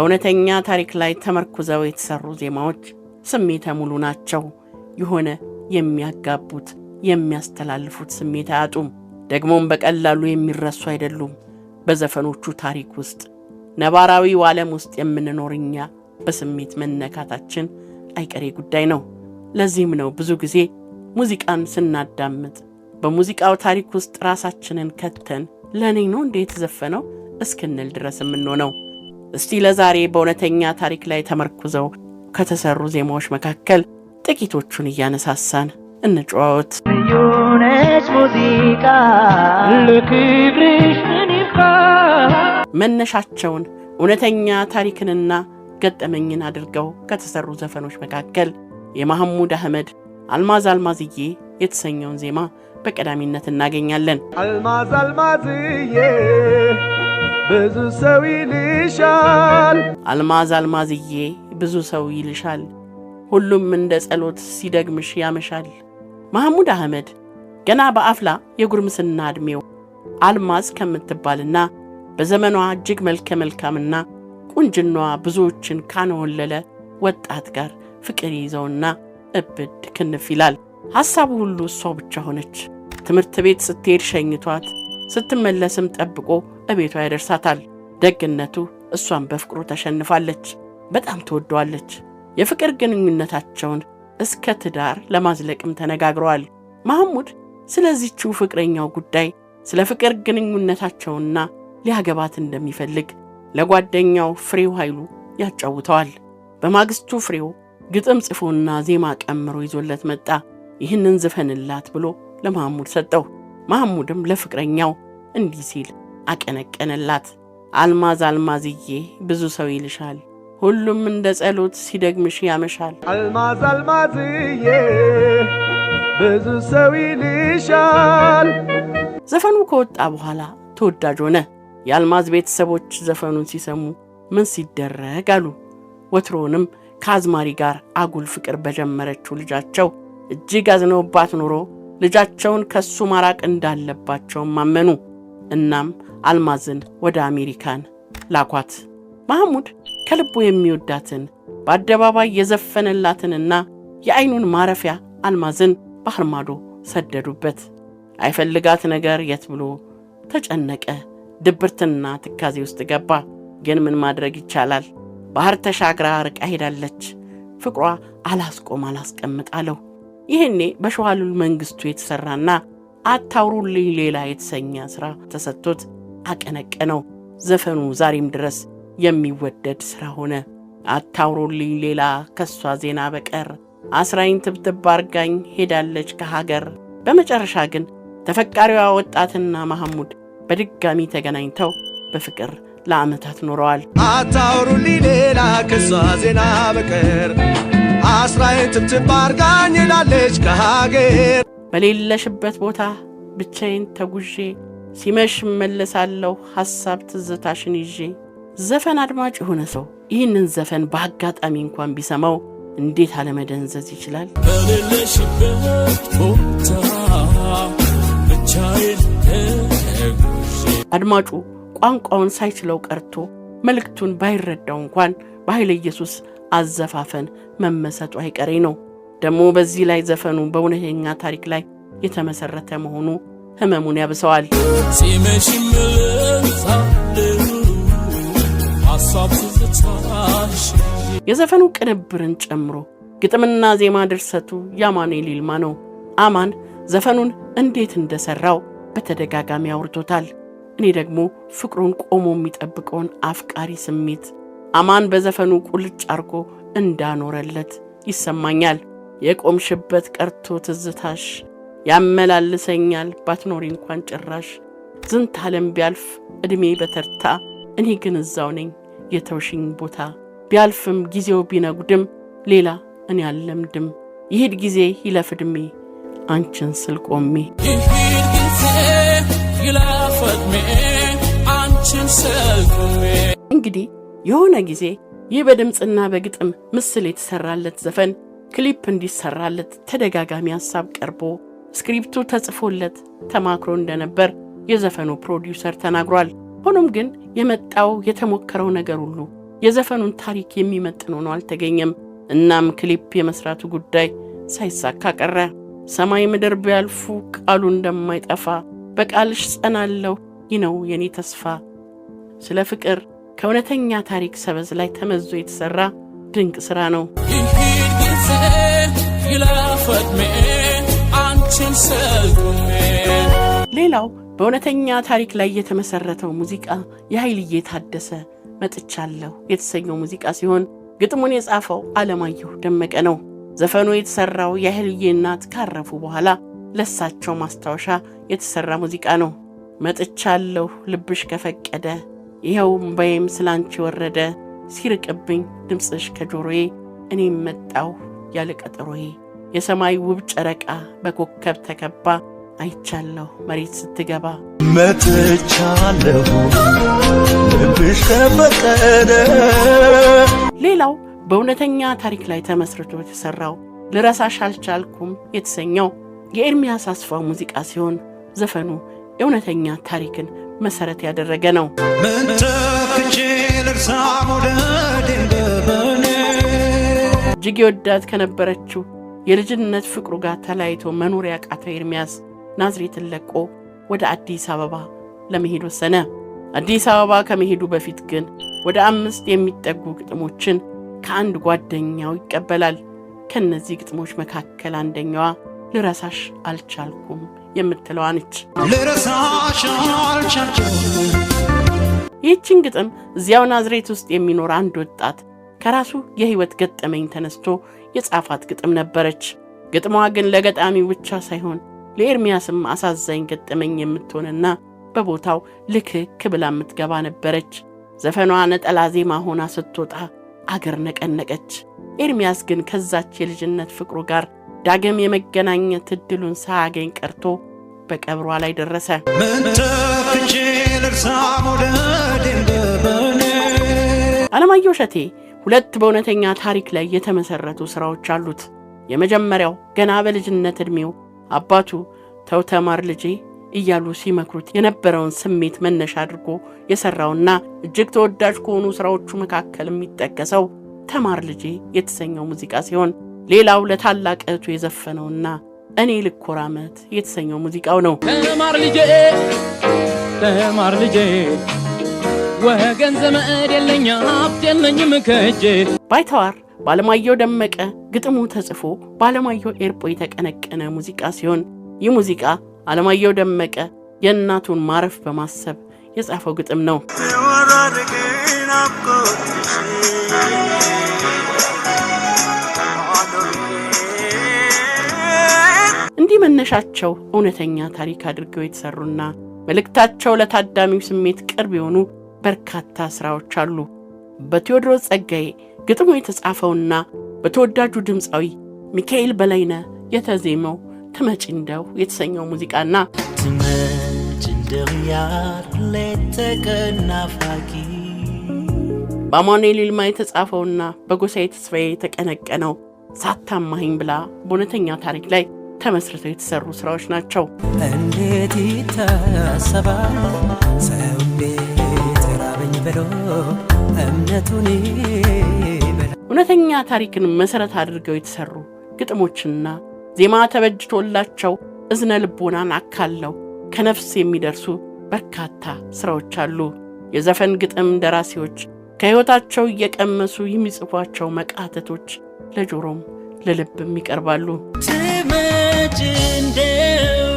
በእውነተኛ ታሪክ ላይ ተመርኩዘው የተሰሩ ዜማዎች ስሜተ ሙሉ ናቸው። የሆነ የሚያጋቡት የሚያስተላልፉት ስሜት አያጡም። ደግሞም በቀላሉ የሚረሱ አይደሉም። በዘፈኖቹ ታሪክ ውስጥ ነባራዊው ዓለም ውስጥ የምንኖርኛ በስሜት መነካታችን አይቀሬ ጉዳይ ነው። ለዚህም ነው ብዙ ጊዜ ሙዚቃን ስናዳምጥ በሙዚቃው ታሪክ ውስጥ ራሳችንን ከተን ለኔ ነው እንዴ የተዘፈነው እስክንል ድረስ የምንሆነው። እስቲ ለዛሬ በእውነተኛ ታሪክ ላይ ተመርኩዘው ከተሰሩ ዜማዎች መካከል ጥቂቶቹን እያነሳሳን እንጨዋወት። የሆነች ሙዚቃ ለክብርሽ ምን ይብቃ። መነሻቸውን እውነተኛ ታሪክንና ገጠመኝን አድርገው ከተሰሩ ዘፈኖች መካከል የመሐሙድ አህመድ አልማዝ አልማዝዬ የተሰኘውን ዜማ በቀዳሚነት እናገኛለን። አልማዝ አልማዝዬ ብዙ ሰው ይልሻል፣ አልማዝ አልማዝዬ ብዙ ሰው ይልሻል፣ ሁሉም እንደ ጸሎት ሲደግምሽ ያመሻል። መሐሙድ አህመድ ገና በአፍላ የጉርምስና ዕድሜው አልማዝ ከምትባልና በዘመኗ እጅግ መልከ መልካምና ቁንጅናዋ ብዙዎችን ካነወለለ ወጣት ጋር ፍቅር ይዘውና እብድ ክንፍ ይላል። ሐሳቡ ሁሉ እሷ ብቻ ሆነች። ትምህርት ቤት ስትሄድ ሸኝቷት ስትመለስም ጠብቆ እቤቷ ያደርሳታል። ደግነቱ እሷን በፍቅሩ ተሸንፋለች። በጣም ትወደዋለች። የፍቅር ግንኙነታቸውን እስከ ትዳር ለማዝለቅም ተነጋግረዋል። መሐሙድ ስለዚህችው ፍቅረኛው ጉዳይ ስለ ፍቅር ግንኙነታቸውና ሊያገባት እንደሚፈልግ ለጓደኛው ፍሬው ኃይሉ ያጫውተዋል። በማግስቱ ፍሬው ግጥም ጽፎና ዜማ ቀምሮ ይዞለት መጣ። ይህንን ዝፈንላት ብሎ ለመሐሙድ ሰጠው። መሐሙድም ለፍቅረኛው እንዲህ ሲል አቀነቀነላት። አልማዝ አልማዝዬ ብዙ ሰው ይልሻል፣ ሁሉም እንደ ጸሎት ሲደግምሽ ያመሻል። አልማዝ አልማዝዬ ብዙ ሰው ይልሻል። ዘፈኑ ከወጣ በኋላ ተወዳጅ ሆነ። የአልማዝ ቤተሰቦች ዘፈኑን ሲሰሙ ምን ሲደረግ አሉ። ወትሮንም ከአዝማሪ ጋር አጉል ፍቅር በጀመረችው ልጃቸው እጅግ አዝነውባት ኖሮ ልጃቸውን ከሱ ማራቅ እንዳለባቸውም አመኑ። እናም አልማዝን ወደ አሜሪካን ላኳት። መሐሙድ ከልቡ የሚወዳትን በአደባባይ የዘፈነላትንና የአይኑን ማረፊያ አልማዝን ባህር ማዶ ሰደዱበት። አይፈልጋት ነገር የት ብሎ ተጨነቀ። ድብርትና ትካዜ ውስጥ ገባ። ግን ምን ማድረግ ይቻላል? ባህር ተሻግራ ርቃ ሄዳለች። ፍቅሯ አላስቆም አላስቀምጥ አለው። ይህኔ በሸዋሉል መንግስቱ የተሰራና አታውሩልኝ ሌላ የተሰኘ ሥራ ተሰጥቶት አቀነቀነው። ዘፈኑ ዛሬም ድረስ የሚወደድ ሥራ ሆነ። አታውሩልኝ ሌላ ከሷ ዜና በቀር አስራኝ ትብትብ አርጋኝ ሄዳለች ከሀገር። በመጨረሻ ግን ተፈቃሪዋ ወጣትና መሐሙድ በድጋሚ ተገናኝተው በፍቅር ለዓመታት ኖረዋል። አታውሩልኝ ሌላ ከሷ ዜና በቀር አስራኝ ትብትብ አርጋኝ ሄዳለች ከሀገር። በሌለሽበት ቦታ ብቻዬን ተጉዤ ሲመሽ መለሳለሁ ሐሳብ ትዝታሽን ይዤ። ዘፈን አድማጭ የሆነ ሰው ይህንን ዘፈን በአጋጣሚ እንኳን ቢሰማው እንዴት አለመደንዘዝ ይችላል? በሌለሽበት ቦታ ብቻዬን ተጉዤ። አድማጩ ቋንቋውን ሳይችለው ቀርቶ መልእክቱን ባይረዳው እንኳን በኃይለ ኢየሱስ አዘፋፈን መመሰጡ አይቀሬ ነው። ደግሞ በዚህ ላይ ዘፈኑ በእውነተኛ ታሪክ ላይ የተመሰረተ መሆኑ ህመሙን ያብሰዋል። ሲመሽ መለሳለሁ ሐሳብ ትዝታሽ። የዘፈኑ ቅንብርን ጨምሮ ግጥምና ዜማ ድርሰቱ የአማኑኤል ይልማ ነው። አማን ዘፈኑን እንዴት እንደሰራው በተደጋጋሚ አውርቶታል። እኔ ደግሞ ፍቅሩን ቆሞ የሚጠብቀውን አፍቃሪ ስሜት አማን በዘፈኑ ቁልጭ አርጎ እንዳኖረለት ይሰማኛል። የቆምሽበት ቀርቶ ትዝታሽ ያመላልሰኛል ባትኖሪ እንኳን ጭራሽ። ዝንት ዓለም ቢያልፍ ዕድሜ በተርታ እኔ ግን እዛው ነኝ የተውሽኝ ቦታ። ቢያልፍም ጊዜው ቢነጉድም ሌላ እኔ አልለምድም። ይሄድ ጊዜ ይለፍ ዕድሜ አንቺን ስል ቆሜ። ይሄድ ጊዜ ይለፍ ዕድሜ አንቺን ስል ቆሜ። እንግዲህ የሆነ ጊዜ ይህ በድምፅና በግጥም ምስል የተሰራለት ዘፈን ክሊፕ እንዲሰራለት ተደጋጋሚ ሐሳብ ቀርቦ ስክሪፕቱ ተጽፎለት ተማክሮ እንደነበር የዘፈኑ ፕሮዲውሰር ተናግሯል። ሆኖም ግን የመጣው የተሞከረው ነገር ሁሉ የዘፈኑን ታሪክ የሚመጥን ሆኖ አልተገኘም። እናም ክሊፕ የመስራቱ ጉዳይ ሳይሳካ ቀረ። ሰማይ ምድር ቢያልፉ ቃሉ እንደማይጠፋ በቃልሽ ጸናለሁ ይነው የኔ ተስፋ። ስለ ፍቅር ከእውነተኛ ታሪክ ሰበዝ ላይ ተመዞ የተሰራ ድንቅ ስራ ነው። ይሂድ ጊዜ ይለፈድሜ አንቺን ሰልኩሜ። ሌላው በእውነተኛ ታሪክ ላይ የተመሰረተው ሙዚቃ የኃይልዬ ታደሰ መጥቻለሁ የተሰኘው ሙዚቃ ሲሆን ግጥሙን የጻፈው አለማየሁ ደመቀ ነው። ዘፈኑ የተሰራው የኃይልዬ እናት ካረፉ በኋላ ለሳቸው ማስታወሻ የተሰራ ሙዚቃ ነው። መጥቻለሁ ልብሽ ከፈቀደ ይኸው እምባዬም ስላንቺ ወረደ ሲርቅብኝ ድምፅሽ ከጆሮዬ እኔም መጣሁ ያለ ቀጠሮዬ የሰማይ ውብ ጨረቃ በኮከብ ተከባ አይቻለሁ መሬት ስትገባ መጥቻለሁ ልብሽ ከፈቀደ። ሌላው በእውነተኛ ታሪክ ላይ ተመስርቶ የተሰራው ልረሳሽ አልቻልኩም የተሰኘው የኤርሚያስ አስፋው ሙዚቃ ሲሆን ዘፈኑ የእውነተኛ ታሪክን መሰረት ያደረገ ነው። ምን ተክቼ ልርሳ መውደዴን በበኔ እጅግ የወዳት ከነበረችው የልጅነት ፍቅሩ ጋር ተለያይቶ መኖር ያቃተው ኤርሚያስ ናዝሬትን ለቆ ወደ አዲስ አበባ ለመሄድ ወሰነ። አዲስ አበባ ከመሄዱ በፊት ግን ወደ 5 የሚጠጉ ግጥሞችን ከአንድ ጓደኛው ይቀበላል። ከነዚህ ግጥሞች መካከል አንደኛዋ ልረሳሽ አልቻልኩም የምትለዋ ነች። ልረሳሽ አልቻልኩም። ይህችን ግጥም እዚያው ናዝሬት ውስጥ የሚኖር አንድ ወጣት ከራሱ የህይወት ገጠመኝ ተነስቶ የጻፋት ግጥም ነበረች። ግጥሟ ግን ለገጣሚው ብቻ ሳይሆን ለኤርሚያስም አሳዛኝ ገጠመኝ የምትሆንና በቦታው ልክክ ብላ የምትገባ ነበረች። ዘፈኗ ነጠላ ዜማ ሆና ስትወጣ አገር ነቀነቀች። ኤርሚያስ ግን ከዛች የልጅነት ፍቅሩ ጋር ዳግም የመገናኘት እድሉን ሳያገኝ ቀርቶ በቀብሯ ላይ ደረሰ። ምን ተክቼ ልርሳ መውደዴን በበኔ። አለማየሁ እሸቴ 2 በእውነተኛ ታሪክ ላይ የተመሰረቱ ስራዎች አሉት። የመጀመሪያው ገና በልጅነት እድሜው አባቱ ተው ተማር ልጄ እያሉ ሲመክሩት የነበረውን ስሜት መነሻ አድርጎ የሰራውና እጅግ ተወዳጅ ከሆኑ ስራዎቹ መካከል የሚጠቀሰው ተማር ልጄ የተሰኘው ሙዚቃ ሲሆን ሌላው ለታላቅ እህቱ የዘፈነውና እኔ ልኮራመት የተሰኘው ሙዚቃው ነው። ተማር ልጄ ወገን ዘመድ የለኝ ሀብት የለኝም ከእጄ። ባይተዋር ባለማየሁ ደመቀ ግጥሙ ተጽፎ ባለማየሁ ኤርጶ የተቀነቀነ ሙዚቃ ሲሆን ይህ ሙዚቃ አለማየሁ ደመቀ የእናቱን ማረፍ በማሰብ የጻፈው ግጥም ነው። እንዲህ መነሻቸው እውነተኛ ታሪክ አድርገው የተሰሩና መልእክታቸው ለታዳሚው ስሜት ቅርብ የሆኑ በርካታ ስራዎች አሉ። በቴዎድሮስ ጸጋዬ ግጥሙ የተጻፈውና በተወዳጁ ድምፃዊ ሚካኤል በላይነህ የተዜመው ትመጪ እንደው የተሰኘው ሙዚቃና ትመጪ እንደው ያለተቀና ፋቂ በአማኑኤል ይልማ የተጻፈውና በጎሳዬ ተስፋዬ የተቀነቀነው ሳታማኸኝ ብላ በእውነተኛ ታሪክ ላይ ተመስርተው የተሰሩ ስራዎች ናቸው። እንዴት ይታሰባል ሰው እንዴት ራበኝ ብሎ እምነቱን ይበላ። እውነተኛ ታሪክን መሰረት አድርገው የተሰሩ ግጥሞችና ዜማ ተበጅቶላቸው እዝነ ልቦናን አካለው ከነፍስ የሚደርሱ በርካታ ስራዎች አሉ። የዘፈን ግጥም ደራሲዎች ከህይወታቸው እየቀመሱ የሚጽፏቸው መቃተቶች ለጆሮም ለልብም ይቀርባሉ። ትመጪ እንደው